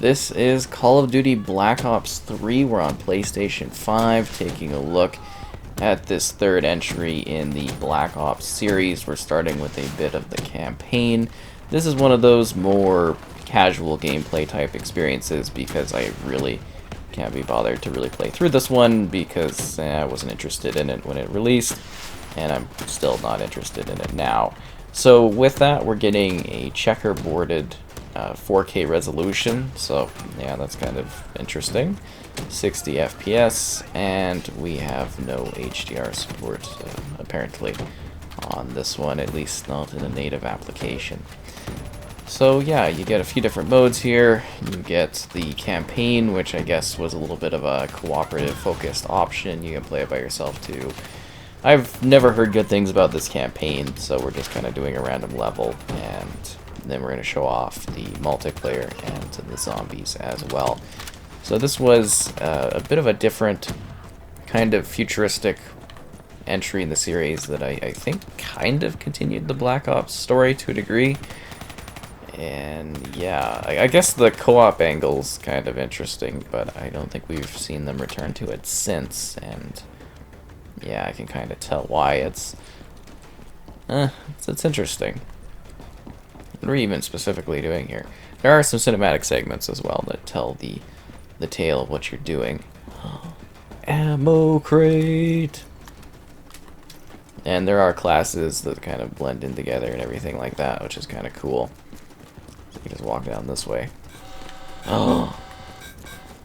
This is Call of Duty Black Ops 3. We're on PlayStation 5, taking a look at this third entry in the Black Ops series. We're starting with a bit of the campaign. This is one of those more casual gameplay type experiences because I really can't be bothered to really play through this one because I wasn't interested in it when it released, and I'm still not interested in it now. So with that, we're getting a checkerboarded 4K resolution, so yeah, that's kind of interesting. 60 FPS, and we have no HDR support apparently on this one, at least not in a native application. So yeah, you get a few different modes here. You get the campaign, which I guess was a little bit of a cooperative focused option. You can play it by yourself too. I've never heard good things about this campaign, so we're just kind of doing a random level, and then we're going to show off the multiplayer and the zombies as well. So this was a bit of a different kind of futuristic entry in the series that I think kind of continued the Black Ops story to a degree. And yeah, I guess the co-op angle's kind of interesting, but I don't think we've seen them return to it since, and yeah, I can kind of tell why. It's interesting. What are we even specifically doing here? There are some cinematic segments as well that tell the tale of what you're doing. Ammo crate! And there are classes that kind of blend in together and everything like that, which is kind of cool. So you can just walk down this way. Oh!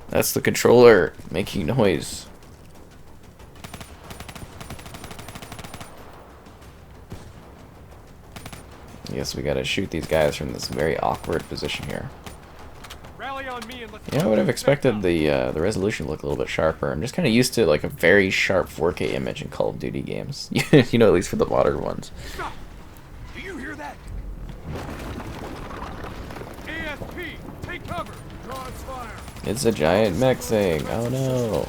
That's the controller making noise. I guess we gotta shoot these guys from this very awkward position here. Yeah, I would have expected the resolution to look a little bit sharper. I'm just kind of used to like a very sharp 4K image in Call of Duty games. You know, at least for the modern ones. Stop! Do you hear that? ASP, take cover. Draw its fire. It's a giant mech thing. Oh no.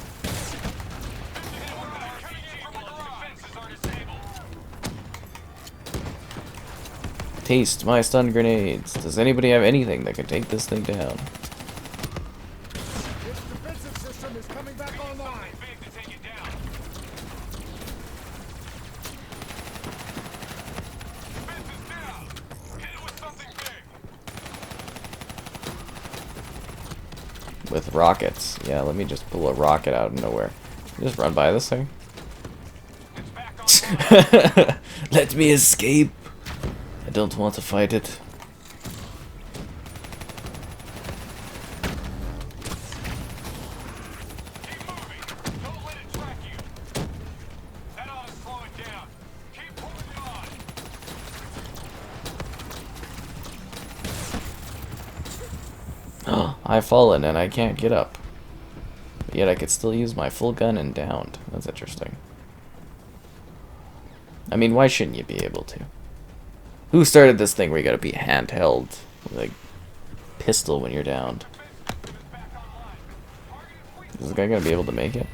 Taste my stun grenades. Does anybody have anything that can take this thing down? Its defensive system is coming back online. With rockets. Yeah, let me just pull a rocket out of nowhere. Just run by this thing. Let me escape. I don't want to fight it. Keep moving. Don't let it track you. That ought to slow it down. Keep pulling it on. Oh, I've fallen and I can't get up. But yet I could still use my full gun and downed. That's interesting. I mean, why shouldn't you be able to? Who started this thing where you gotta be handheld, like, pistol when you're downed? Is this guy gonna be able to make it?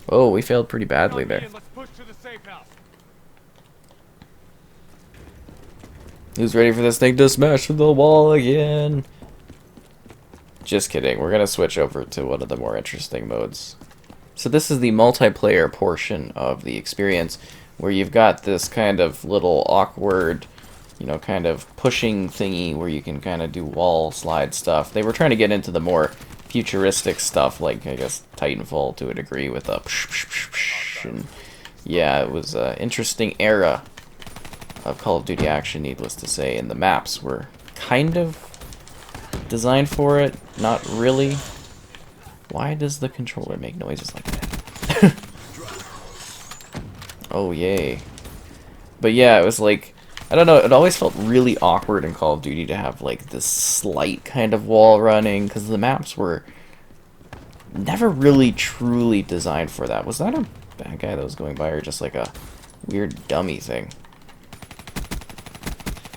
Oh, we failed pretty badly there. Let's push to the safe house. Who's ready for this thing to smash through the wall again? Just kidding, we're gonna switch over to one of the more interesting modes. So this is the multiplayer portion of the experience, where you've got this kind of little awkward, you know, kind of pushing thingy where you can kind of do wall slide stuff. They were trying to get into the more futuristic stuff, like, I guess, Titanfall to a degree with a and yeah, it was an interesting era of Call of Duty action, needless to say, and the maps were kind of designed for it, not really. Why does the controller make noises like that? Oh, yay. But yeah, it was like, I don't know, it always felt really awkward in Call of Duty to have like this slight kind of wall running, because the maps were never really truly designed for that. Was that a bad guy that was going by, or just like a weird dummy thing?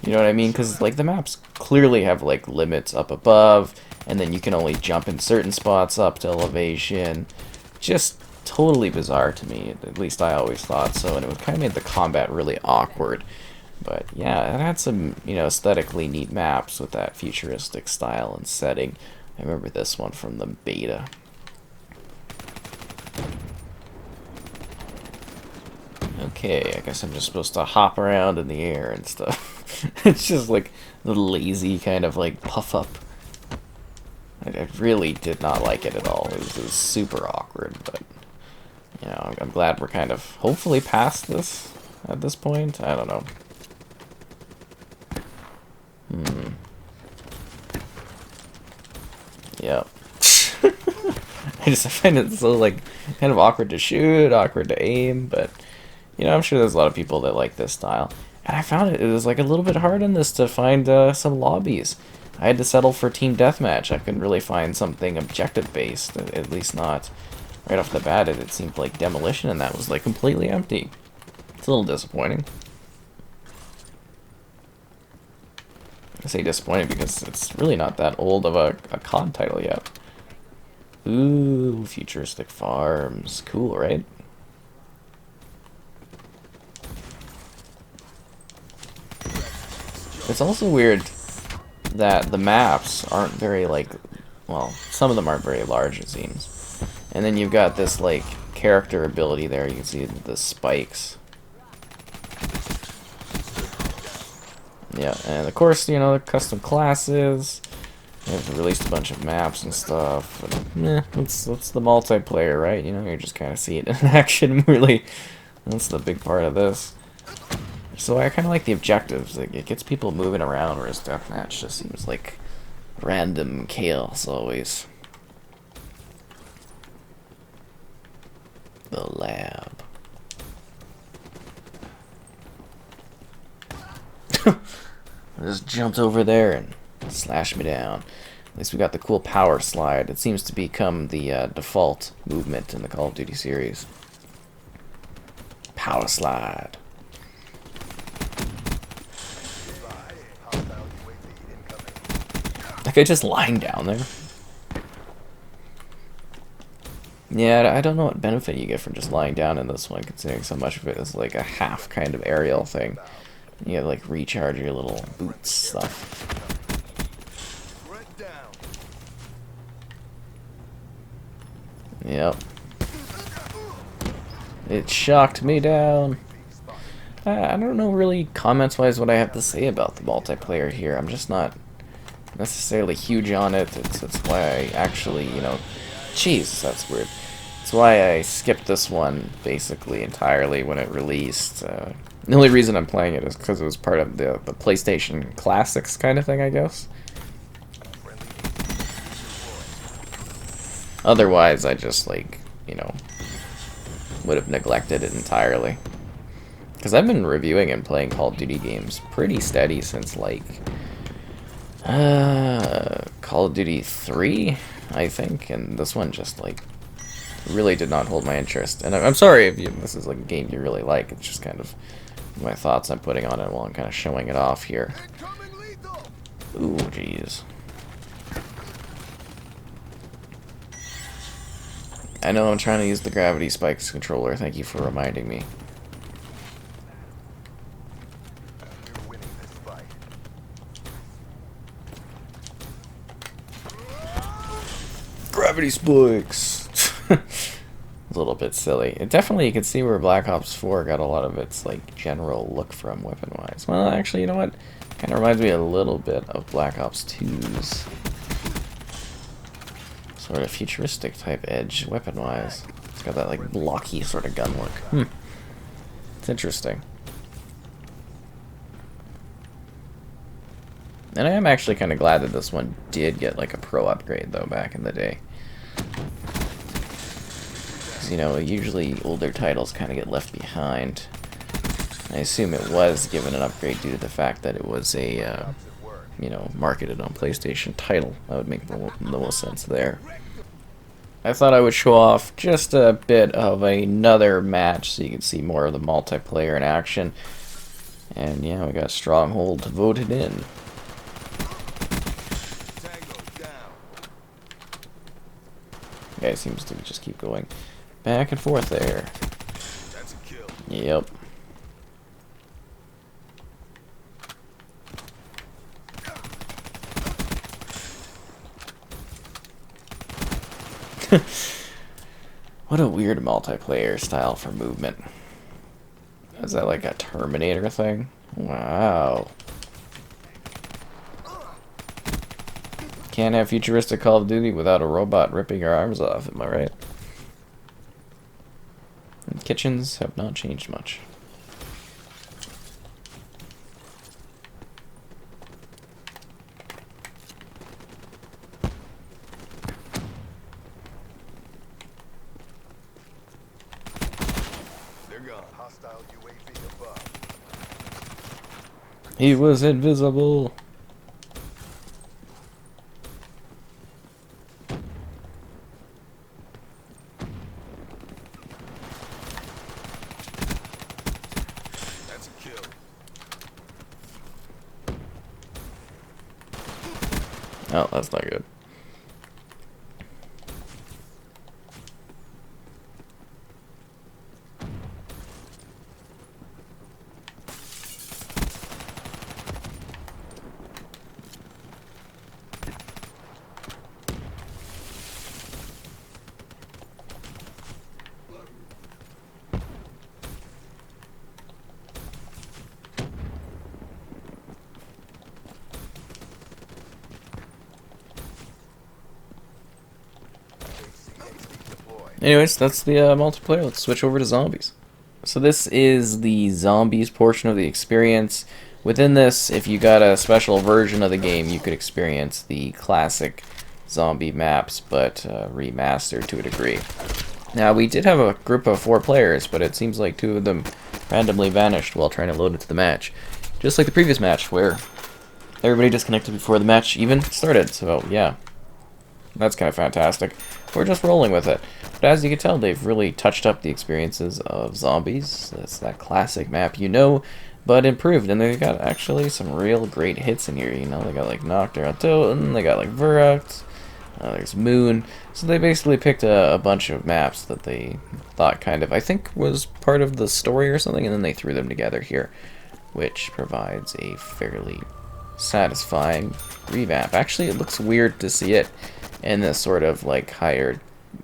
You know what I mean? Because like the maps clearly have like limits up above, and then you can only jump in certain spots up to elevation. Just totally bizarre to me, at least I always thought so, and it kind of made the combat really awkward. But yeah, it had some, you know, aesthetically neat maps with that futuristic style and setting. I remember this one from the beta. Okay, I guess I'm just supposed to hop around in the air and stuff. It's just like the lazy kind of like puff up. I really did not like it at all. It was super awkward, but you know, I'm glad we're kind of hopefully past this at this point. I don't know. Yep. I just find it so like kind of awkward to shoot, awkward to aim, but you know, I'm sure there's a lot of people that like this style. And I found it was like a little bit hard in this to find some lobbies. I had to settle for team deathmatch. I couldn't really find something objective based, at least not right off the bat. It seemed like demolition, and that was like completely empty. It's a little disappointing. I say disappointing because it's really not that old of a COD title yet. Ooh, futuristic farms. Cool, right? It's also weird that the maps aren't very, like, well, some of them aren't very large, it seems. And then you've got this, like, character ability there. You can see the spikes. Yeah, and of course, you know, the custom classes. They've released a bunch of maps and stuff. And, it's the multiplayer, right? You know, you just kind of see it in action, really. That's the big part of this. So I kind of like the objectives. Like, it gets people moving around, whereas deathmatch just seems like random chaos always. The lab. I just jumped over there and slashed me down. At least we got the cool power slide. It seems to become the default movement in the Call of Duty series. Power slide. That guy just lying down there. Yeah, I don't know what benefit you get from just lying down in this one, considering so much of it is like a half kind of aerial thing. You gotta like recharge your little boots stuff. Yep. It shocked me down. I don't know really comments-wise what I have to say about the multiplayer here. I'm just not necessarily huge on it. It's why I actually, you know... Jeez, that's weird. It's why I skipped this one, basically, entirely when it released. The only reason I'm playing it is because it was part of the PlayStation Classics kind of thing, I guess. Otherwise, I just, like, you know, would have neglected it entirely. Because I've been reviewing and playing Call of Duty games pretty steady since, like, Call of Duty 3, I think, and this one just, like, really did not hold my interest. And I'm sorry if this is, like, a game you really like. It's just kind of my thoughts I'm putting on it while I'm kind of showing it off here. Ooh, jeez. I know I'm trying to use the gravity spikes controller. Thank you for reminding me. Gravity spikes! A little bit silly. It definitely, you can see where Black Ops 4 got a lot of its, like, general look from weapon-wise. Well, actually, you know what? Kind of reminds me a little bit of Black Ops 2's sort of futuristic type edge weapon-wise. It's got that, like, blocky sort of gun work. It's interesting. And I am actually kind of glad that this one did get, like, a pro upgrade, though, back in the day. Because, you know, usually older titles kind of get left behind. I assume it was given an upgrade due to the fact that it was a, you know, marketed on PlayStation title. That would make the most sense there. I thought I would show off just a bit of another match so you can see more of the multiplayer in action. And yeah, we got Stronghold voted in. Guy seems to just keep going back and forth there. Yep. What a weird multiplayer style for movement. Is that like a Terminator thing? Wow. Can't have futuristic Call of Duty without a robot ripping your arms off, am I right? And kitchens have not changed much. They're gone. Hostile UAV above. He was invisible. That's a kill. Oh, that's not good. Anyways, that's the multiplayer. Let's switch over to zombies. So this is the zombies portion of the experience. Within this, if you got a special version of the game, you could experience the classic zombie maps, but remastered to a degree. Now, we did have a group of 4 players, but it seems like 2 of them randomly vanished while trying to load into the match. Just like the previous match, where everybody disconnected before the match even started. So, yeah. That's kind of fantastic. We're just rolling with it. But as you can tell, they've really touched up the experiences of zombies. That's that classic map, you know, but improved. And they've got actually some real great hits in here, you know. They got like Nocturne Toten, they got like Verux, there's Moon. So they basically picked a bunch of maps that they thought kind of, I think, was part of the story or something, and then they threw them together here, which provides a fairly satisfying revamp. Actually, it looks weird to see it in this sort of like higher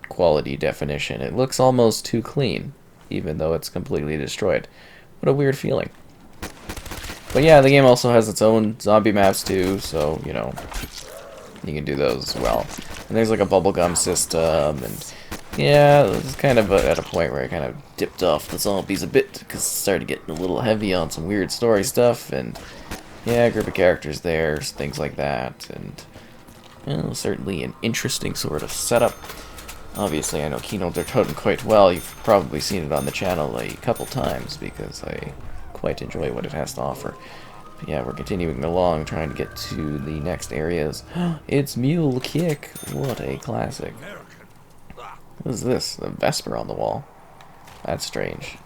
quality definition. It looks almost too clean, even though it's completely destroyed. What a weird feeling. But yeah, the game also has its own zombie maps too, so, you know, you can do those as well. And there's like a bubblegum system, and yeah, it's kind of at a point where I kind of dipped off the zombies a bit, because it started getting a little heavy on some weird story stuff, and yeah, a group of characters there, things like that, and you know, certainly an interesting sort of setup. Obviously, I know Kino der Toten quite well. You've probably seen it on the channel a couple times, because I quite enjoy what it has to offer. But yeah, we're continuing along, trying to get to the next areas. It's Mule Kick! What a classic. What is this? A Vesper on the wall. That's strange.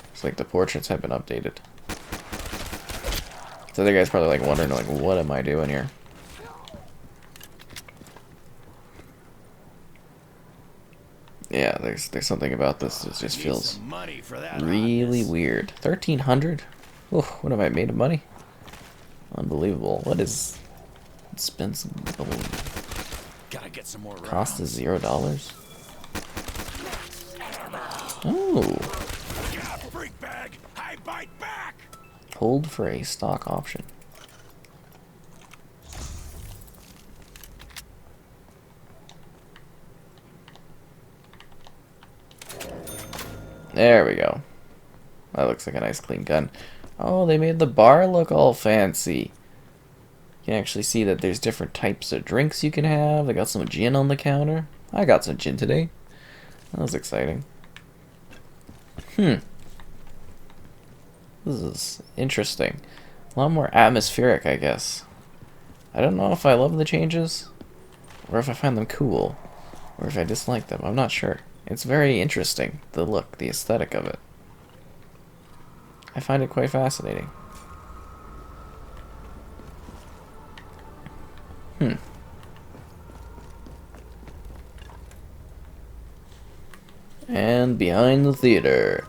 Looks like the portraits have been updated. So the guy's probably like wondering, like, what am I doing here? Yeah, there's something about this that just feels really weird. 1,300? Oh, what have I made of money? Unbelievable. What is expensive? Gotta get some more Cost is $0. Oh. Freak bag. I bite back. Hold for a stock option. There we go. That looks like a nice clean gun. Oh, they made the bar look all fancy. You can actually see that there's different types of drinks you can have. They got some gin on the counter. I got some gin today. That was exciting. This is interesting. A lot more atmospheric, I guess. I don't know if I love the changes, or if I find them cool, or if I dislike them. I'm not sure. It's very interesting, the look, the aesthetic of it. I find it quite fascinating. And behind the theater,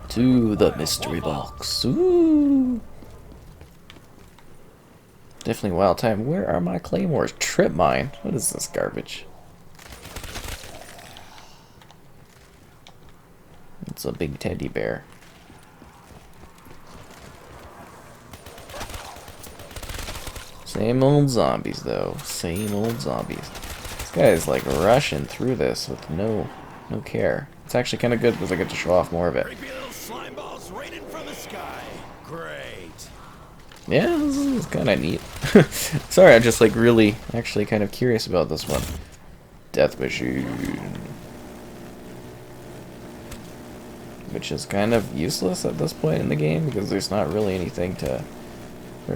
to the mystery box. Ooh. Definitely wild time. Where are my claymores? Trip mine. What is this garbage? a big teddy bear. Same old zombies, though. Same old zombies. This guy is like rushing through this with no care. It's actually kind of good because I get to show off more of it. Creepy little slime balls raining from the sky. Great. Yeah, this is kind of neat. Sorry, I'm just like really, actually kind of curious about this one. Death Machine. Which is kind of useless at this point in the game because there's not really anything to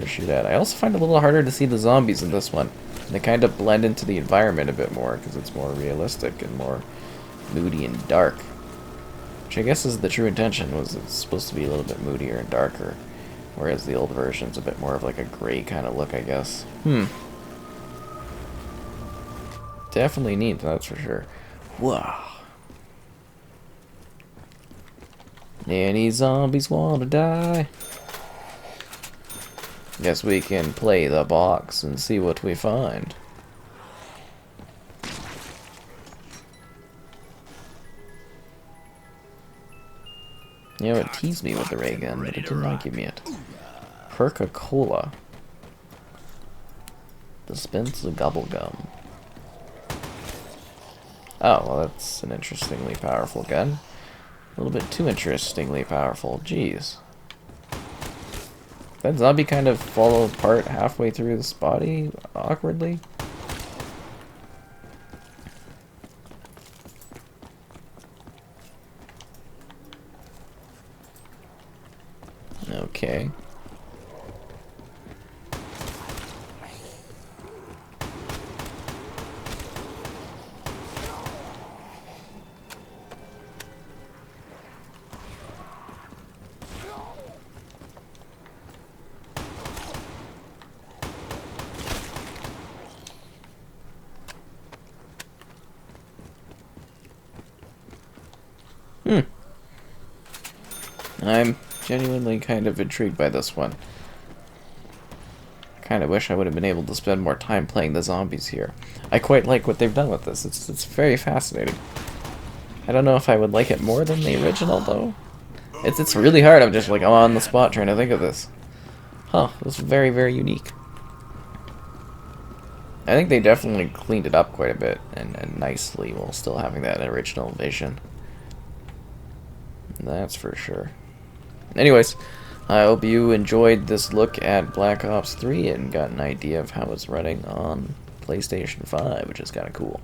shoot at. I also find it a little harder to see the zombies in this one. They kind of blend into the environment a bit more because it's more realistic and more moody and dark. Which I guess is the true intention, was it's supposed to be a little bit moodier and darker. Whereas the old version's a bit more of like a gray kind of look, I guess. Definitely neat, that's for sure. Wow. Any zombies wanna die? Guess we can play the box and see what we find. You know, it teased me with the ray gun, but it did not give me it. Coca-Cola. Dispense of gobble gum. Oh, well, that's an interestingly powerful gun. A little bit too interestingly powerful. Jeez. That zombie kind of fall apart halfway through this body awkwardly. Okay. I'm genuinely kind of intrigued by this one. I kind of wish I would have been able to spend more time playing the zombies here. I quite like what they've done with this. It's very fascinating. I don't know if I would like it more than the original, though. It's really hard. I'm just like, I'm on the spot trying to think of this. Huh, this is very, very unique. I think they definitely cleaned it up quite a bit and nicely while still having that original vision. That's for sure. Anyways, I hope you enjoyed this look at Black Ops 3 and got an idea of how it's running on PlayStation 5, which is kind of cool.